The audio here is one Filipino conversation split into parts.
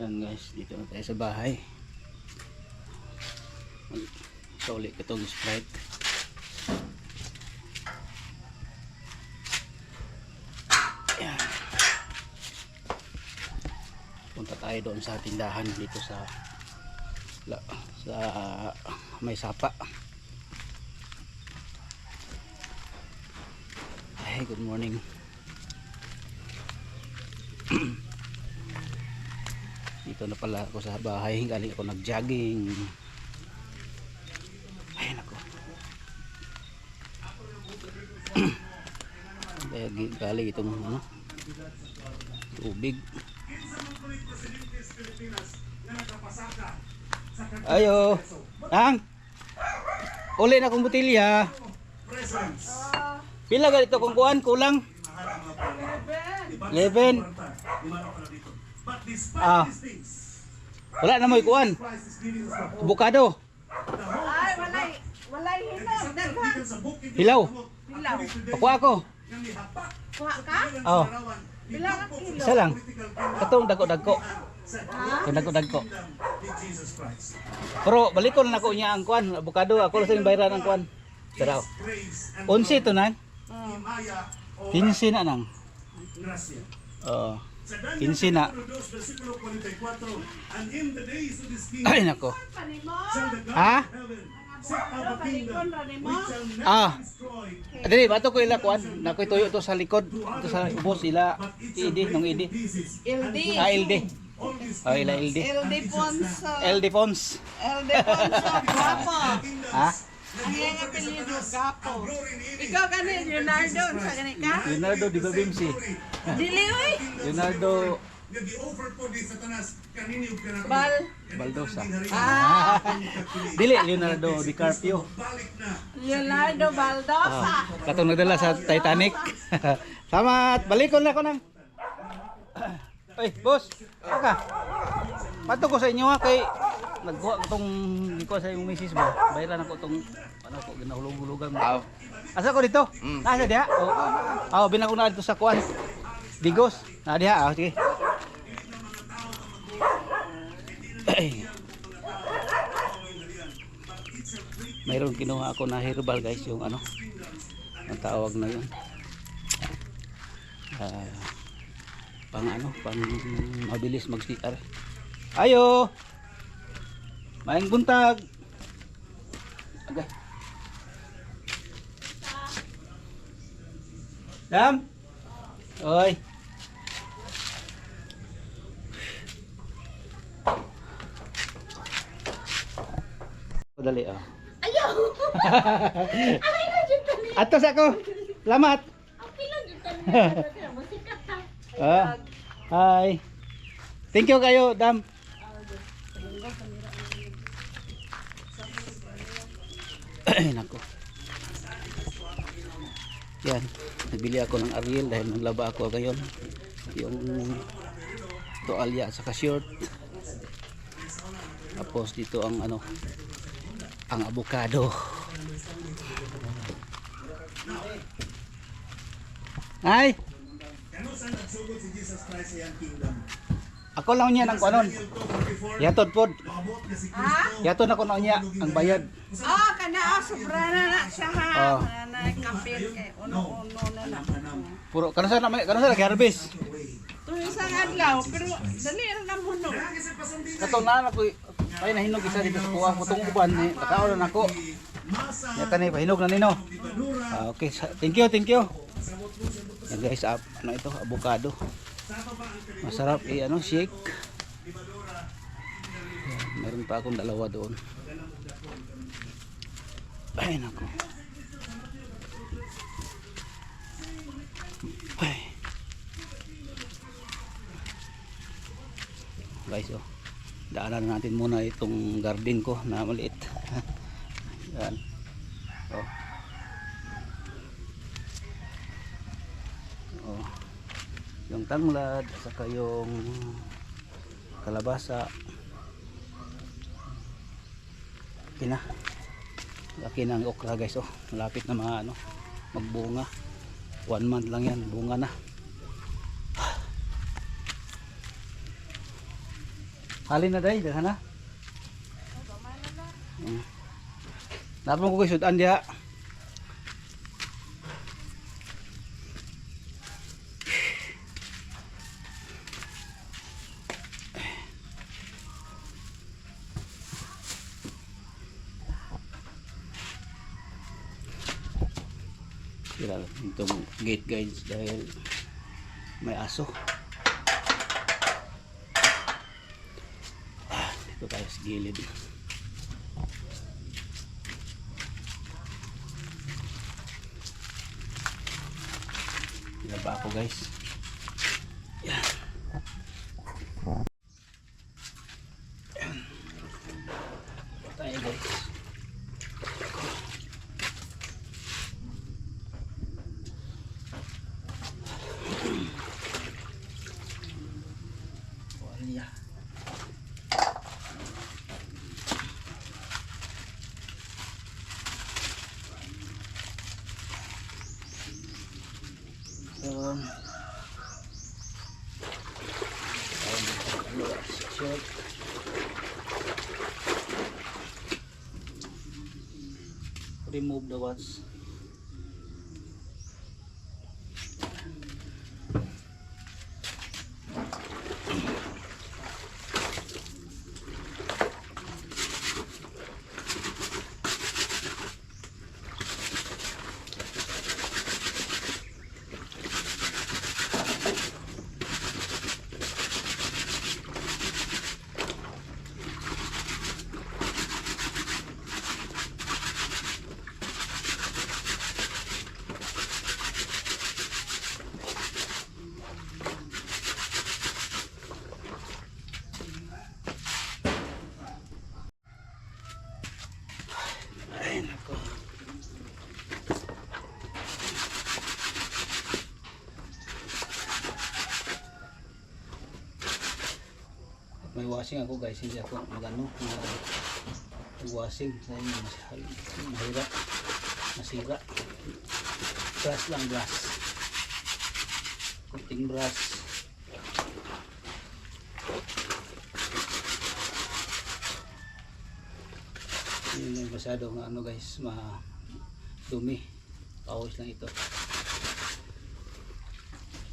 Yan guys, dito na tayo sa bahay. Sauli ko itong Sprite. Yan. Punta tayo doon sa tindahan dito sa may sapa. Hey, good morning. Dito na pala ako sa bahay, galing ako nag-jogging. Ay nako. Galing itong tubig. Ayo. Ang. Uli na kong botilya. Pila ganito kung kuan kulang? 11. Ah. Wala na mo'y kuan. Avocado. Ay, walay hinog. Hilaw. Hilaw. Pakuha ako. Kuha ka? Oh. Bilang ang kilo. Isa lang. Katong dagko-dagko. Katong dagko-dagko. Pero balikon na ako niya ang kuan, avocado. Ako lang sa bayran ang kuan. Saraw. 11 to nan. 15 na nang. Oh. 15 na. Ay nako. Ha? Ah. Dili bato ko ila kuan, nakoy tuyo to sa likod, to sa ubos ila idi nung idi. LD. Ah, LD. Oh, ila LD. LD Pons. LD Pons. LD Pons. Gapo. Ha? Ang iyang apelyido, Gapo. Ikaw gani, Leonardo, sa gani ka? Leonardo Di Babimsi. Dili, uy. Leonardo Bal. Baldosa. Ah. Dili Leonardo DiCaprio. Leonardo Baldosa. Katong nagdala sa Titanic. Salamat. Balikon na ko nang. Ay, boss. Aka. Pato ko sa inyo ha kay nagkuha ko tong di ko sa imong misis ba. Bayaran ako tong ano ko ginahulog-hulugan mo. Asa ko dito? Nasa diha? Oh, binako na dito sa kuan. Bigos. Na diha. Ah, sige. Ay. Mayroon kinuha ako na herbal guys, yung ano ang tawag na yun pang mabilis mag-CR. Ayo maing buntag. Okay. Dam oy dali oh. Ayaw! Ay, na dyan ka niya. Atos ako. Salamat. Okay lang dyan ka niya. Masikat ha. Ah. Hi. Thank you kayo, Dam. Ay, nako. Yan. Nagbili ako ng Ariel dahil naglaba ako ngayon. Yung toalya at saka shirt. Tapos dito ang ano, ang avocado. Ay. Ako lang niya ng kuanon. Yatod pod. Ha? Yatod na ko na niya ang bayad. Oh, kana sobra na siya ha. Oh. Na kapit kay uno-uno na. Puro kana sa harvest. Tuloy isang adlaw, pero dali ra na muno. Kato na ako ay nahinog isa dito sa kuha mo tong uban ni nakaon na nako. Ya kanay pahinog na nino. Ah, okay, thank you. Yan guys, ano ito, avocado. Masarap ano, shake. Yan, meron pa akong dalawa doon. Ay nako. Ay. Guys, oh. Daanan natin muna itong garden ko na maliit. Yan. Oh. Oh. Yung tanglad, saka yung kalabasa. Okay na. Laki na ang okra guys, oh. Malapit na mga ano, magbunga. 1 month lang yan, bunga na. Halin na day, dala na. Dapat ko kayo sudan dia. Sira itong gate guides dahil may aso. Dito tayo sa gilid. Ba ako guys. Yan. Yan. Tayo guys. Wala. Short. Remove the watch. Ay nako. May washing ako guys, hindi ako magano washing dahil mahirap masira. Brush lang, brush. Kunting brush. Hindi masyado nga ano guys, dumi. Pawis lang ito.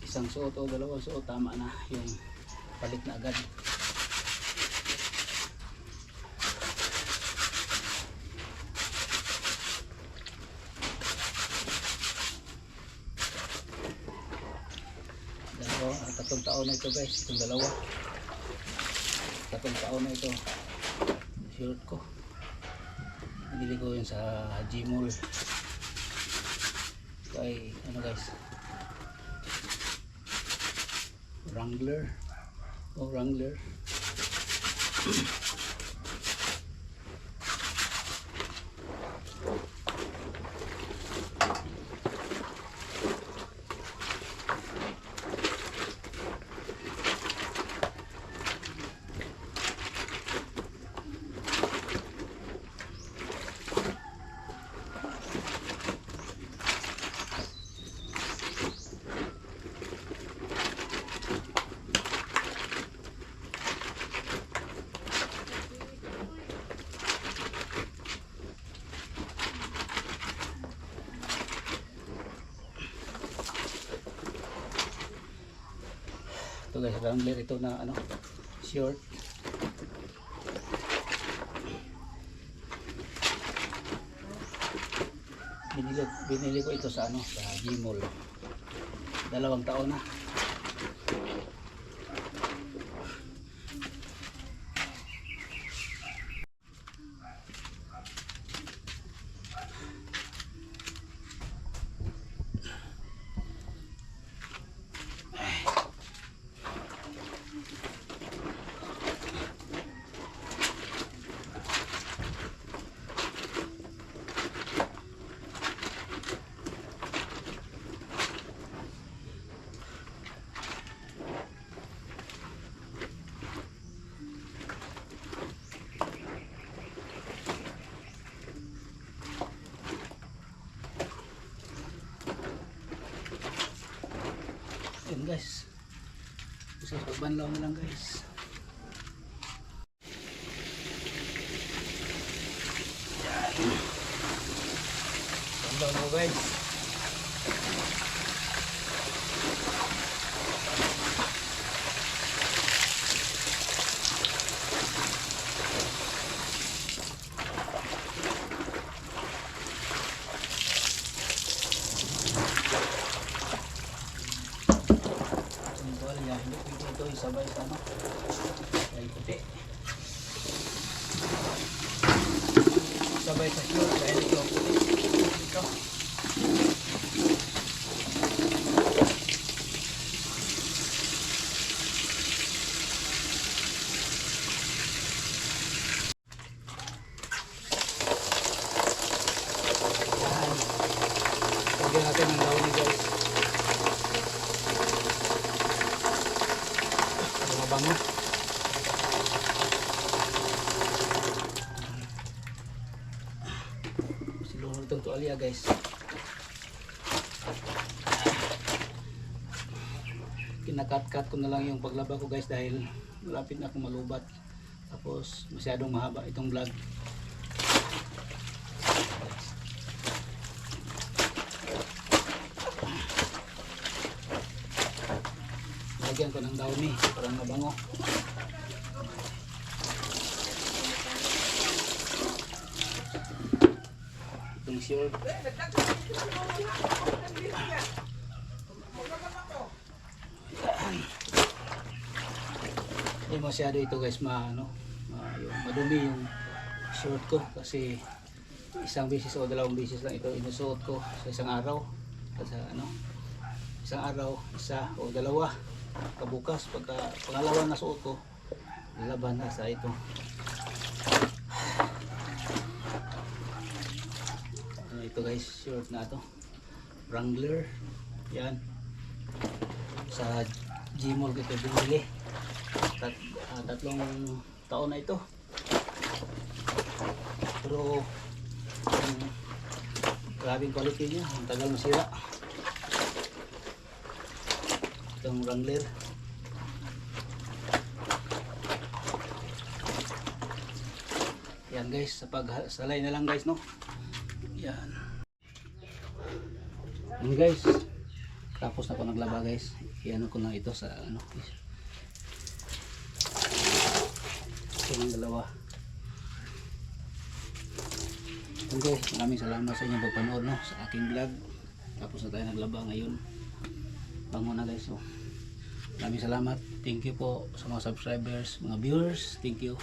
Isang suot o dalawang suot, tama na yung palit na agad. Tatlong taon na ito guys, itong dalawa. Tatlong taon na ito. Shirt ko. Nabili ko yun sa Gmall. Ito ay ano guys, Wrangler. Oh, Wrangler. Ito guys, Wrangler ito na ano, short. Binili ko ito sa ano, sa Gmall. 2 taon na. Yan guys, kasi pagbanlaw na lang guys. Ilaw na ko guys. Simple yan. Hindi pwede ito isabay sa ano. Dahil puti. Sabay sa sure dahil ito puti. Ito. Yan. Lagyan natin ng launi guys. Mabango. Silunod itong tuwalya guys. Kinakat-cut ko na lang yung paglaba ko guys dahil malapit na akong malubat. Tapos masyadong mahaba itong vlog. Lagyan ko ng downy para mabango. Itong sure. Hindi masyado ito guys madumi yung short ko kasi isang beses o dalawang beses lang ito inusuot ko sa isang araw. Sa isang araw, isa o dalawa. Kabukas pagka pangalawa na suot ko lalaban na sa ito. Ito guys, short na ito, Wrangler yan, sa Gmall ko ito binili. Tatlong taon na ito pero grabing quality niya, ang tagal masira itong Wrangler. Yan guys, sa pagsalay na lang guys no. Yan. Yan guys. Tapos na ako naglaba guys. Iyan ko lang ito sa ano. Ito yung dalawa. Yan guys, maraming salamat sa inyong pagpanood no sa aking vlog. Tapos na tayo naglaba ngayon. Bango na guys. So, maraming salamat. Thank you po sa mga subscribers, mga viewers. Thank you.